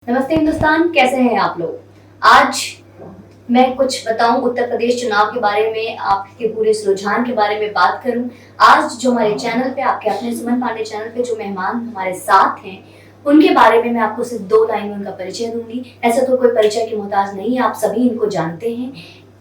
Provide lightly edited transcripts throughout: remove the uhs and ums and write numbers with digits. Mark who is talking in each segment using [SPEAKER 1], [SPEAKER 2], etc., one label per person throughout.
[SPEAKER 1] नमस्ते हिंदुस्तान, कैसे हैं आप लोग। आज मैं कुछ बताऊं उत्तर प्रदेश चुनाव के बारे में, आपके पूरे इस रुझान के बारे में बात करूं। आज जो हमारे चैनल पे, आपके अपने सुमन पांडे चैनल पे जो मेहमान हमारे साथ हैं, उनके बारे में मैं आपको सिर्फ 2 लाइन में उनका परिचय दूंगी। ऐसा तो कोई परिचय की मोहताज नहीं है, आप सभी इनको जानते हैं।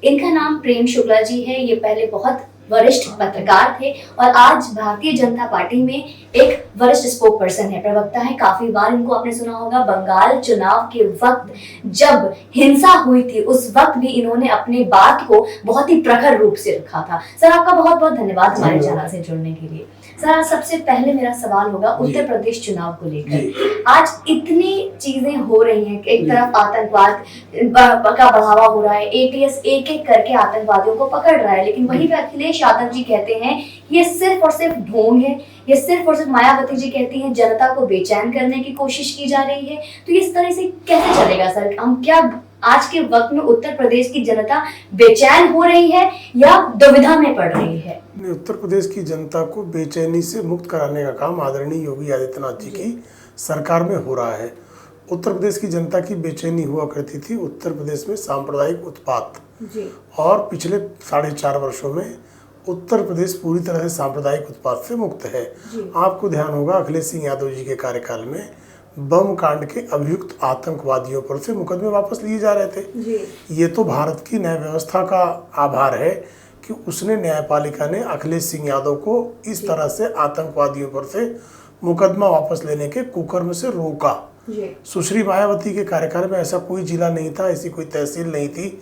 [SPEAKER 1] इनका नाम प्रेम शुक्ला जी है। ये पहले बहुत वरिष्ठ पत्रकार थे और आज भारतीय जनता पार्टी में एक वरिष्ठ स्पोक पर्सन है, प्रवक्ता है। काफी बार इनको आपने सुना होगा। बंगाल चुनाव के वक्त जब हिंसा हुई थी, उस वक्त भी इन्होंने अपने बात को बहुत ही प्रखर रूप से रखा था। सर, आपका बहुत बहुत धन्यवाद हमारे चैनल से जुड़ने के लिए। सर, आज सबसे पहले मेरा सवाल होगा उत्तर प्रदेश चुनाव को लेकर। आज इतनी चीजें हो रही हैं, एक तरफ आतंकवाद का बढ़ावा हो रहा है, एटीएस एक एक करके आतंकवादियों को पकड़ रहा है, लेकिन वहीं पे अखिलेश यादव जी कहते हैं ये सिर्फ और सिर्फ ढोंग है। ये सिर्फ और सिर्फ, मायावती जी कहती हैं, जनता को बेचैन करने की कोशिश की जा रही है। तो इस तरह से कैसे चलेगा सर? हम क्या आज के वक्त में उत्तर प्रदेश की जनता बेचैन हो रही है या दुविधा में पड़ रही है?
[SPEAKER 2] उत्तर प्रदेश की जनता को बेचैनी से मुक्त कराने का काम आदरणीय योगी आदित्यनाथ जी की सरकार में हो रहा है। उत्तर प्रदेश की जनता की बेचैनी हुआ करती थी उत्तर प्रदेश में सांप्रदायिक उत्पात, और पिछले 4.5 वर्षों में उत्तर प्रदेश पूरी तरह से सांप्रदायिक उत्पात से मुक्त है। आपको ध्यान होगा, अखिलेश सिंह यादव जी के कार्यकाल में बम कांड के अभियुक्त आतंकवादियों पर से मुकदमे वापस लिए जा रहे थे। ये तो भारत की न्याय व्यवस्था का आभार है कि उसने, न्यायपालिका ने अखिलेश सिंह यादव को इस तरह से आतंकवादियों पर से मुकदमा वापस लेने के कुकर्म से रोका। सुश्री मायावती के कार्यकाल में ऐसा कोई जिला नहीं था, ऐसी कोई तहसील नहीं थी,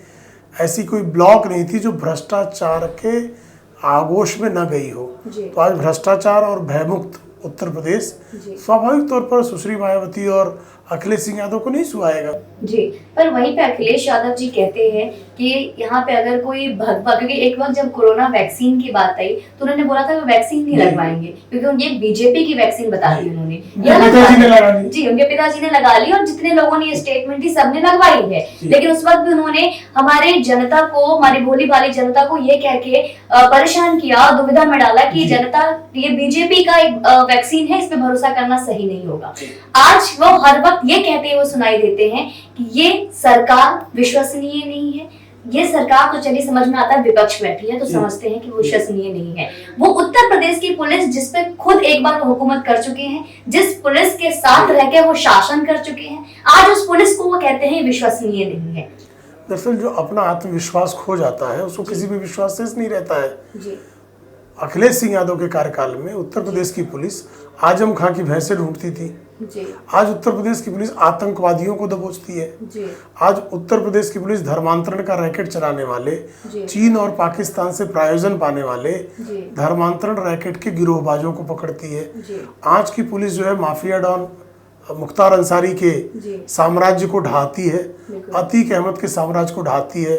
[SPEAKER 2] ऐसी कोई ब्लॉक नहीं थी जो भ्रष्टाचार के आगोश में न गई हो। तो आज भ्रष्टाचार और भयमुक्त उत्तर प्रदेश स्वाभाविक तौर पर सुश्री मायावती और अखिलेश सिंह यादव को नहीं सुहाएगा।
[SPEAKER 1] जी, पर वहीं पे अखिलेश यादव जी कहते हैं कि यहाँ पे अगर कोई क्योंकि एक वक्त जब कोरोना वैक्सीन की बात आई तो उन्होंने बोला था वो वैक्सीन नहीं लगवाएंगे, क्योंकि ये बीजेपी की वैक्सीन बता दी उन्होंने। जी, उनके पिताजी ने लगा ली और जितने लोगों ने ये स्टेटमेंट दी सबने लगवाई है। लेकिन उस वक्त भी उन्होंने हमारे जनता को, हमारी भोली भाली जनता को ये कह के परेशान किया, दुविधा में डाला कि जनता, ये बीजेपी का एक वैक्सीन है, इस पे भरोसा करना सही नहीं होगा। आज वो हर वक्त ये कहते हुए सुनाई देते हैं कि ये सरकार विश्वसनीय नहीं है। ये सरकार तो चलिए समझ में आता है, विपक्ष बैठी है तो समझते हैं कि वो विश्वसनीय नहीं है। वो उत्तर प्रदेश की पुलिस, जिस पे खुद एक बार वो हुकूमत कर चुके हैं, जिस पुलिस के साथ रह के वो शासन कर चुके हैं, आज उस पुलिस को वो कहते हैं विश्वसनीय नहीं है।
[SPEAKER 2] दरअसल जो अपना आत्मविश्वास खो जाता है उसको किसी भी विश्वास शेष नहीं रहता है। अखिलेश सिंह यादव के कार्यकाल में उत्तर प्रदेश की पुलिस आजम खां की भैंसे ढूंढती थी। आज उत्तर प्रदेश की पुलिस आतंकवादियों को दबोचती है। आज उत्तर प्रदेश की पुलिस धर्मांतरण का रैकेट चलाने वाले, चीन और पाकिस्तान से प्रायोजन पाने वाले धर्मांतरण रैकेट के गिरोहबाजों को पकड़ती है। आज की पुलिस जो है माफिया डॉन मुख्तार अंसारी के साम्राज्य को ढाती है, अतीक अहमद के साम्राज्य को ढाती है,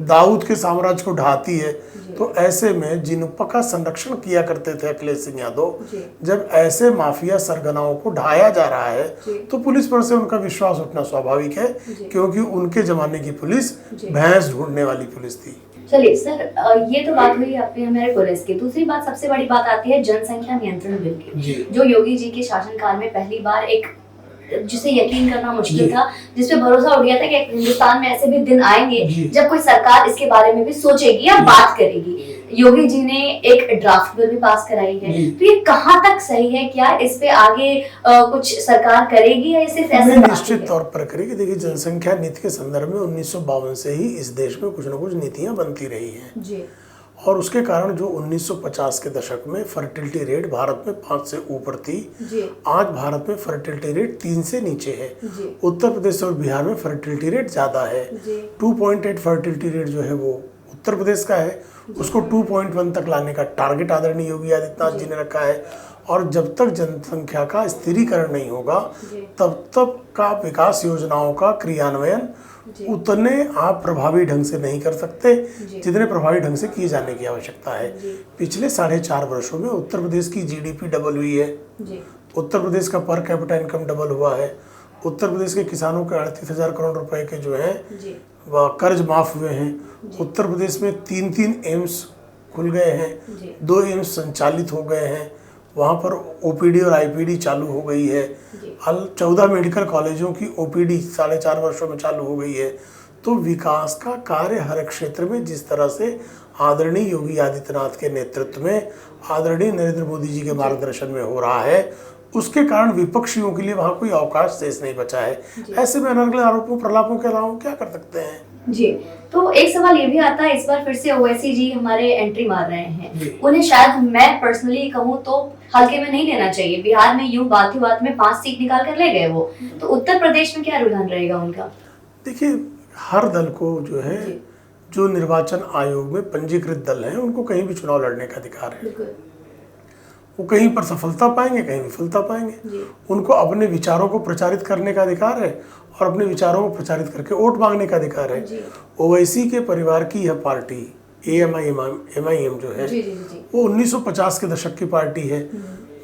[SPEAKER 2] दाऊद के साम्राज्य को ढाती है। तो ऐसे में जिनपा का संरक्षण किया करते थे अखिलेश सिंह यादव, जब ऐसे माफिया सरगनाओं को ढाया जा रहा है तो पुलिस पर से उनका विश्वास उठना स्वाभाविक है, क्योंकि उनके जमाने की पुलिस भैंस ढूंढने वाली पुलिस थी।
[SPEAKER 1] चलिए सर, ये तो बात हुई आपने हमारे पुलिस की। दूसरी बात, सबसे बड़ी बात आती है जनसंख्या नियंत्रण बिल की, जो योगी जी के शासनकाल में पहली बार एक, जिसे यकीन करना मुश्किल था, जिसपे भरोसा उठ गया था कि हिंदुस्तान में ऐसे भी दिन आएंगे जब कोई सरकार इसके बारे में भी सोचेगी या बात करेगी। योगी जी ने एक ड्राफ्ट बिल भी पास कराई है, तो ये कहाँ तक सही है? क्या इस पे आगे कुछ सरकार करेगी या सिर्फ ऐसे?
[SPEAKER 2] निश्चित तौर पर करेगी। देखिए, जनसंख्या नीति के संदर्भ में 1952 से ही इस देश में कुछ न कुछ नीतियां बनती रही हैं, और उसके कारण जो 1950 के दशक में फर्टिलिटी रेट भारत में 5 से ऊपर थी, आज भारत में फर्टिलिटी रेट 3 से नीचे है। उत्तर प्रदेश और बिहार में फर्टिलिटी रेट ज्यादा है। 2.8 फर्टिलिटी रेट जो है वो उत्तर प्रदेश का है, उसको 2.1 तक लाने का टारगेट आदरणीय योगी आदित्यनाथ जी ने रखा है। और जब तक जनसंख्या का स्थिरीकरण नहीं होगा तब तक का विकास योजनाओं का क्रियान्वयन उतने आप प्रभावी ढंग से नहीं कर सकते जितने प्रभावी ढंग से किए जाने की आवश्यकता है। पिछले 4.5 वर्षों में उत्तर प्रदेश की जीडीपी डबल हुई है, उत्तर प्रदेश का पर कैपिटा इनकम डबल हुआ है, उत्तर प्रदेश के किसानों के 38,000 करोड़ रुपए के जो है कर्ज माफ हुए हैं, उत्तर प्रदेश में 3 एम्स खुल गए हैं, 2 एम्स संचालित हो गए हैं, वहाँ पर ओपीडी और आईपीडी चालू हो गई है। 14 मेडिकल कॉलेजों की ओपीडी 4.5 वर्षों में चालू हो गई है। तो विकास का कार्य हर क्षेत्र में जिस तरह से आदरणीय योगी आदित्यनाथ के नेतृत्व में, आदरणीय नरेंद्र मोदी जी के मार्गदर्शन में हो रहा है, उसके कारण विपक्षियों के लिए वहाँ कोई अवकाश शेष नहीं बचा है। ऐसे में अनर्गल आरोपों प्रलापों के अलावा क्या कर सकते हैं
[SPEAKER 1] जी। तो एक सवाल ये भी आता है, इस बार फिर से ओवैसी जी हमारे एंट्री मार रहे हैं, उन्हें शायद मैं पर्सनली कहूँ तो हल्के में नहीं लेना चाहिए। बिहार में यूं बात ही बात में 5 सीट निकाल कर ले गए वो, तो उत्तर प्रदेश में क्या रुझान रहेगा उनका?
[SPEAKER 2] देखिए, हर दल को जो है, जो निर्वाचन आयोग में पंजीकृत दल हैं, उनको कहीं भी चुनाव लड़ने का अधिकार है। वो कहीं पर सफलता पाएंगे, कहीं विफलता पाएंगे। उनको अपने विचारों को प्रचारित करने का अधिकार है और अपने विचारों को प्रचारित करके वोट मांगने का अधिकार है। ओवैसी के परिवार की यह पार्टी एमआईएम जो है, वो 1950 के दशक की पार्टी है।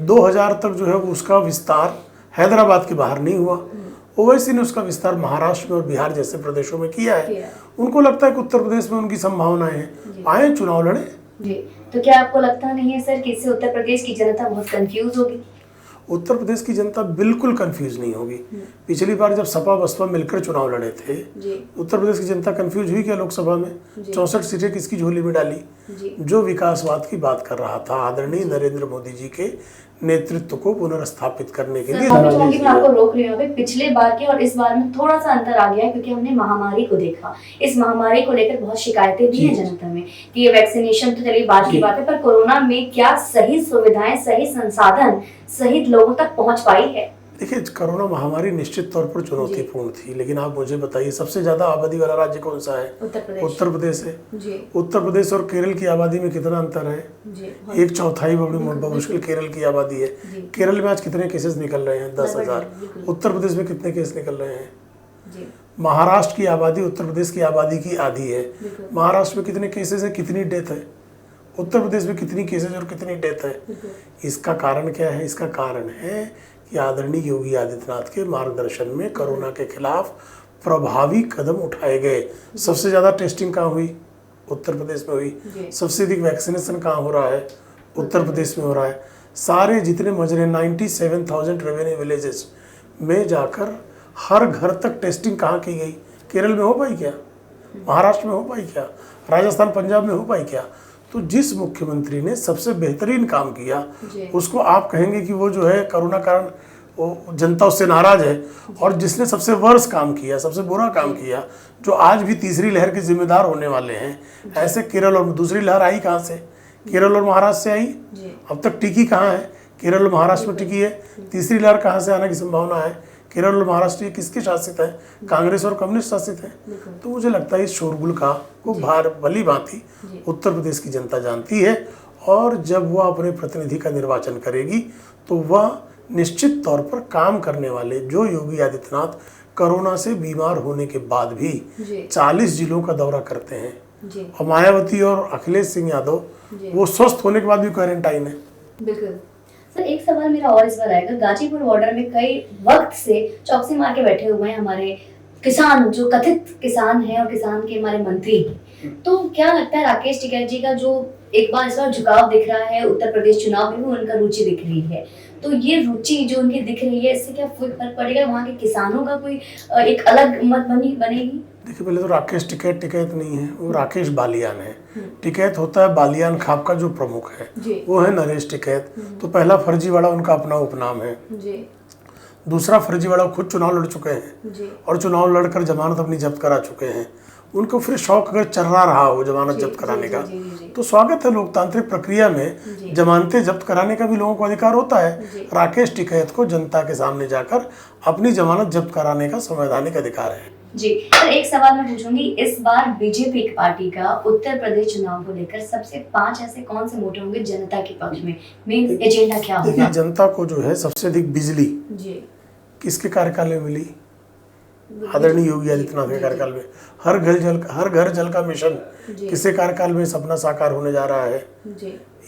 [SPEAKER 2] 2000 तक जो है वो उसका विस्तार हैदराबाद के बाहर नहीं हुआ। ओवैसी ने उसका विस्तार महाराष्ट्र में और बिहार जैसे प्रदेशों में किया है। उनको लगता है कि उत्तर प्रदेश में उनकी संभावनाएं हैं, आए चुनाव लड़े।
[SPEAKER 1] जी, तो क्या आपको लगता नहीं है सर कि इससे उत्तर प्रदेश की जनता बहुत कंफ्यूज होगी?
[SPEAKER 2] उत्तर प्रदेश की जनता बिल्कुल कंफ्यूज नहीं होगी। पिछली बार जब सपा बसपा मिलकर चुनाव लड़े थे, उत्तर प्रदेश की जनता कंफ्यूज हुई क्या? लोकसभा में 64 सीटें किसकी झोली में डाली? जो विकासवाद की बात कर रहा था, आदरणीय नरेंद्र मोदी जी के नेतृत्व को पुनर्स्थापित करने के लिए।
[SPEAKER 1] मैं आपको रोक रही हूँ। पिछले बार के और इस बार में थोड़ा सा अंतर आ गया है, क्योंकि हमने महामारी को देखा। इस महामारी को लेकर बहुत शिकायतें भी हैं जनता में कि ये वैक्सीनेशन तो चलिए बात की बात है, पर कोरोना में क्या सही सुविधाएं, सही संसाधन सही लोगों तक पहुंच पाई है?
[SPEAKER 2] देखिए, कोरोना महामारी निश्चित तौर पर चुनौतीपूर्ण थी, लेकिन आप मुझे बताइए, सबसे ज्यादा आबादी वाला राज्य कौन सा है? उत्तर प्रदेश है। उत्तर प्रदेश और केरल की आबादी में कितना अंतर है? 1/4 बड़ी मुश्किल केरल की आबादी है। केरल में आज कितने केसेस निकल रहे हैं? 10,000। उत्तर प्रदेश में कितने केस निकल रहे हैं? महाराष्ट्र की आबादी उत्तर प्रदेश की आबादी की आधी है। महाराष्ट्र में कितने केसेस है, कितनी डेथ है? उत्तर प्रदेश में कितनी केसेस और कितनी डेथ है? इसका कारण क्या है? इसका कारण है कि आदरणीय योगी आदित्यनाथ के मार्गदर्शन में कोरोना के खिलाफ प्रभावी कदम उठाए गए। सबसे ज़्यादा टेस्टिंग कहाँ हुई? उत्तर प्रदेश में हुई। सबसे अधिक वैक्सीनेशन कहाँ हो रहा है? उत्तर प्रदेश में हो रहा है। सारे जितने मजरे 97,000 रेवेन्यू विलेजेस में जाकर हर घर तक टेस्टिंग कहाँ की गई? केरल में हो पाई क्या? महाराष्ट्र में हो पाई क्या? राजस्थान पंजाब में हो पाई क्या? तो जिस मुख्यमंत्री ने सबसे बेहतरीन काम किया, उसको आप कहेंगे कि वो जो है कोरोना कारण वो जनता उससे नाराज है। और जिसने सबसे वर्स्ट काम किया, सबसे बुरा काम किया, जो आज भी तीसरी लहर के जिम्मेदार होने वाले हैं, ऐसे केरल और दूसरी लहर आई कहाँ से? केरल और महाराष्ट्र से आई। अब तक टिकी कहाँ है? केरल और महाराष्ट्र में टिकी है। तीसरी लहर कहाँ से आने की संभावना है? केरल और महाराष्ट्र किसके शासित है? कांग्रेस और कम्युनिस्ट शासित है। तो मुझे लगता है इस शोरगुल का को भली भांति उत्तर प्रदेश की जनता जानती है, और जब वह अपने प्रतिनिधि का निर्वाचन करेगी तो वह निश्चित तौर पर काम करने वाले, जो योगी आदित्यनाथ कोरोना से बीमार होने के बाद भी 40 जिलों का दौरा करते हैं, और मायावती और अखिलेश सिंह यादव वो स्वस्थ होने के बाद भी क्वारंटाइन है।
[SPEAKER 1] बिल्कुल सर, एक सवाल मेरा और इस बार आएगा। गाजीपुर बॉर्डर में कई वक्त से चौकसी मार के बैठे हुए हैं हमारे किसान, जो कथित किसान हैं और किसान के हमारे मंत्री हैं। तो क्या लगता है राकेश टिकैत जी का जो एक बार इस बार झुकाव दिख रहा है उत्तर प्रदेश चुनाव में भी उनका रुचि दिख रही है, तो ये रुचि जो उनकी दिख रही है, इससे क्या फर्क पड़ेगा? वहाँ के किसानों का कोई एक अलग मत बनेगी?
[SPEAKER 2] देखिए, पहले तो राकेश टिकैत नहीं है, वो राकेश बालियान है। टिकैत होता है बालियान खाप का जो प्रमुख है, वो है नरेश टिकैत। तो पहला फर्जीवाड़ा उनका अपना उपनाम है। दूसरा फर्जीवाड़ा खुद चुनाव लड़ चुके हैं और चुनाव लड़कर जमानत अपनी जब्त करा चुके हैं। उनको फिर शौक अगर चर्रा रहा हो जमानत जब्त कराने का, तो स्वागत है। लोकतांत्रिक प्रक्रिया में जमानतें जब्त कराने का भी लोगों को अधिकार होता है। राकेश टिकैत को जनता के सामने जाकर अपनी जमानत जब्त कराने का संवैधानिक अधिकार है।
[SPEAKER 1] जी सर, एक सवाल मैं पूछूंगी, इस बार बीजेपी की पार्टी का उत्तर प्रदेश चुनाव को लेकर सबसे 5 ऐसे कौन से मोटे होंगे जनता के पक्ष में? मेन एजेंडा क्या होगा?
[SPEAKER 2] जनता को जो है सबसे अधिक बिजली किसके कार्यकाल में मिली? आदरणीय योगी आदित्यनाथ के कार्यकाल में। हर घर जल का मिशन किसके कार्यकाल में सपना साकार होने जा रहा है?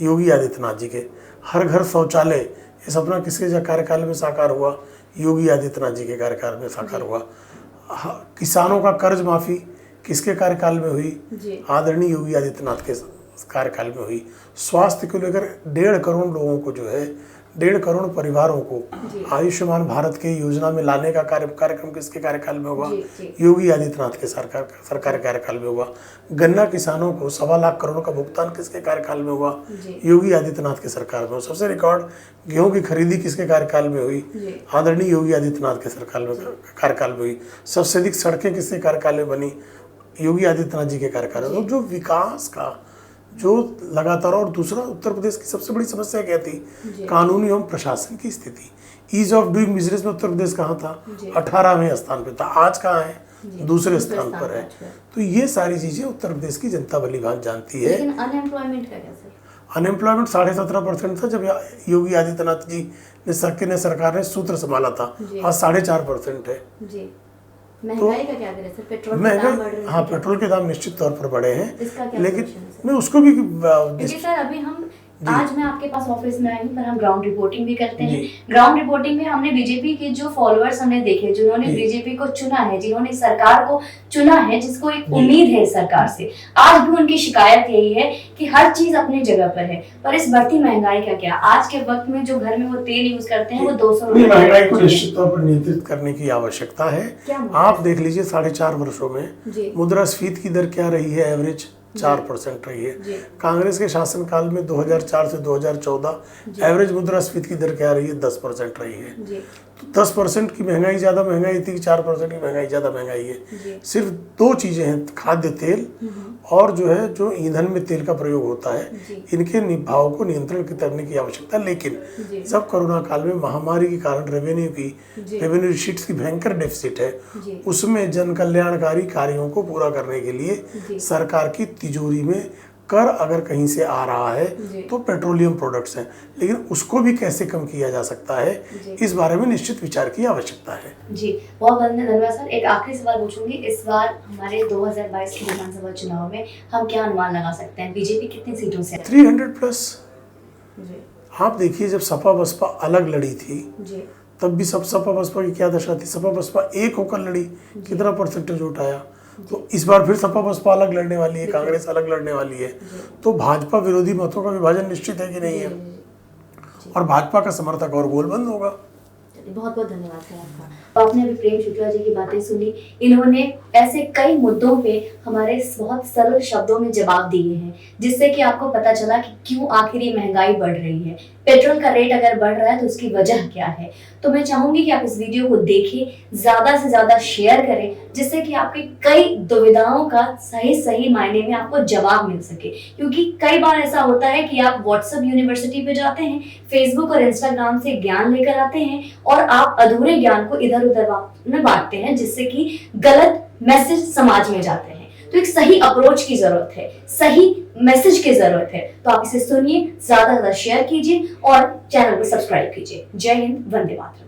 [SPEAKER 2] योगी आदित्यनाथ जी के। हर घर शौचालय, ये सपना किसके कार्यकाल में साकार हुआ? योगी आदित्यनाथ जी के कार्यकाल में साकार हुआ। किसानों का कर्ज माफी किसके कार्यकाल में हुई? आदरणीय योगी आदित्यनाथ के कार्यकाल में हुई। स्वास्थ्य को लेकर 1.5 करोड़ लोगों को जो है 1.5 करोड़ परिवारों को
[SPEAKER 1] जी।
[SPEAKER 2] आयुष्मान भारत के योजना में लाने का कार्यक्रम किसके कार्यकाल में हुआ?
[SPEAKER 1] जी, जी।
[SPEAKER 2] योगी आदित्यनाथ के सरकार कार्यकाल में हुआ। गन्ना किसानों को 1.25 लाख करोड़ का भुगतान किसके कार्यकाल में हुआ?
[SPEAKER 1] जी।
[SPEAKER 2] योगी आदित्यनाथ के सरकार में हुआ। सबसे रिकॉर्ड गेहूं की खरीदी किसके कार्यकाल में हुई?
[SPEAKER 1] जी।
[SPEAKER 2] आदरणीय योगी आदित्यनाथ के कार्यकाल में हुई। सबसे अधिक सड़कें किसके कार्यकाल में बनी? योगी आदित्यनाथ जी के कार्यकाल में। तो जो विकास का जो लगातार, और दूसरा उत्तर प्रदेश की सबसे बड़ी समस्या क्या थी? कानूनी एवं प्रशासन की स्थिति। ईज ऑफ डूइंग बिजनेस में उत्तर प्रदेश कहाँ था? 18वें स्थान पे था। आज कहाँ है? दूसरे स्थान पर है। तो ये सारी चीजें उत्तर प्रदेश की जनता भली भांति जानती है।
[SPEAKER 1] लेकिन अनएम्प्लॉयमेंट का क्या सर?
[SPEAKER 2] अनएम्प्लॉयमेंट 17.5% था जब योगी आदित्यनाथ जी ने सरकार ने सूत्र संभाला था। आज 4.5% है।
[SPEAKER 1] जी। महंगाई का क्या करें सर? पेट्रोल के दाम बढ़ रहे हैं।
[SPEAKER 2] हाँ, पेट्रोल के दाम निश्चित तौर पर बढ़े हैं,
[SPEAKER 1] इसका क्या
[SPEAKER 2] लेकिन
[SPEAKER 1] solution है सर?
[SPEAKER 2] मैं उसको भी
[SPEAKER 1] क्योंकि सर अभी हम आज मैं आपके पास ऑफिस में आई हूँ, पर हम ग्राउंड रिपोर्टिंग भी करते हैं। ग्राउंड रिपोर्टिंग में हमने बीजेपी के जो फॉलोअर्स हमने देखे, जिन्होंने बीजेपी को चुना है, जिन्होंने सरकार को चुना है, जिसको एक उम्मीद है सरकार से, आज भी उनकी शिकायत यही है कि हर चीज अपनी जगह पर है, पर इस बढ़ती महंगाई का क्या? आज के वक्त में जो घर में वो तेल यूज करते हैं वो 200 रुपए
[SPEAKER 2] महंगाई को निश्चित तौर पर नियंत्रित करने की आवश्यकता है।
[SPEAKER 1] क्या
[SPEAKER 2] आप देख लीजिए 4.5 वर्षों में मुद्रास्फीति की दर क्या रही है? एवरेज 4% रही है। कांग्रेस के शासनकाल में 2004 से 2014 एवरेज मुद्रास्फीति की दर क्या रही है? 10% रही है। तो 10% की महंगाई ज्यादा महंगाई थी, 4% की महंगाई ज्यादा महंगाई है। सिर्फ 2 चीजें हैं, खाद्य तेल और जो ईंधन में तेल का प्रयोग होता है, इनके भाव को नियंत्रण करने की आवश्यकता। लेकिन जब कोरोना काल में महामारी के कारण रेवेन्यू रिसीट्स की भयंकर डेफिसिट है, उसमें जन कल्याणकारी कार्यों को पूरा करने के लिए सरकार की तिजोरी में कर अगर कहीं से आ रहा है तो पेट्रोलियम प्रोडक्ट्स हैं, लेकिन उसको भी कैसे कम किया जा सकता है, इस बारे में निश्चित विचार की आवश्यकता है।
[SPEAKER 1] जी, बहुत धन्यवाद सर। एक आखिरी सवाल पूछूंगी, इस बार हमारे 2022 के विधानसभा चुनाव में हम क्या अनुमान लगा सकते हैं? बीजेपी कितनी सीटों से?
[SPEAKER 2] 300+। आप देखिए, जब सपा बसपा अलग लड़ी थी तब भी सपा बसपा की क्या दशा थी? सपा बसपा एक होकर लड़ी, कितना परसेंटेज उठाया? तो इस बार फिर सपा बसपा अलग लड़ने वाली है, कांग्रेस अलग लड़ने वाली है, तो भाजपा विरोधी मतों का विभाजन निश्चित है कि नहीं है? और भाजपा का समर्थक और गोलबंद होगा।
[SPEAKER 1] बहुत बहुत धन्यवाद सर आपका। आपने अभी प्रेम शुक्ला जी की बातें सुनी, इन्होंने ऐसे कई मुद्दों पे हमारे बहुत सरल शब्दों में जवाब दिए हैं, जिससे कि आपको पता चला कि क्यों आखिर ये महंगाई बढ़ रही है, पेट्रोल का रेट अगर बढ़ रहा है तो उसकी वजह क्या है। तो मैं चाहूंगी कि आप इस वीडियो को देखें, ज्यादा से ज्यादा शेयर करें, जिससे कि आपकी कई दुविधाओं का सही मायने में आपको जवाब मिल सके। क्योंकि कई बार ऐसा होता है कि आप व्हाट्सएप यूनिवर्सिटी पे जाते हैं, फेसबुक और इंस्टाग्राम से ज्ञान लेकर आते हैं और आप अधूरे ज्ञान को इधर उधर में बांटते हैं, जिससे कि गलत मैसेज समाज में जाते हैं। तो एक सही अप्रोच की जरूरत है, सही मैसेज की जरूरत है। तो आप इसे सुनिए, ज्यादा से ज्यादा शेयर कीजिए और चैनल को सब्सक्राइब कीजिए। जय हिंद, वंदे मातरम।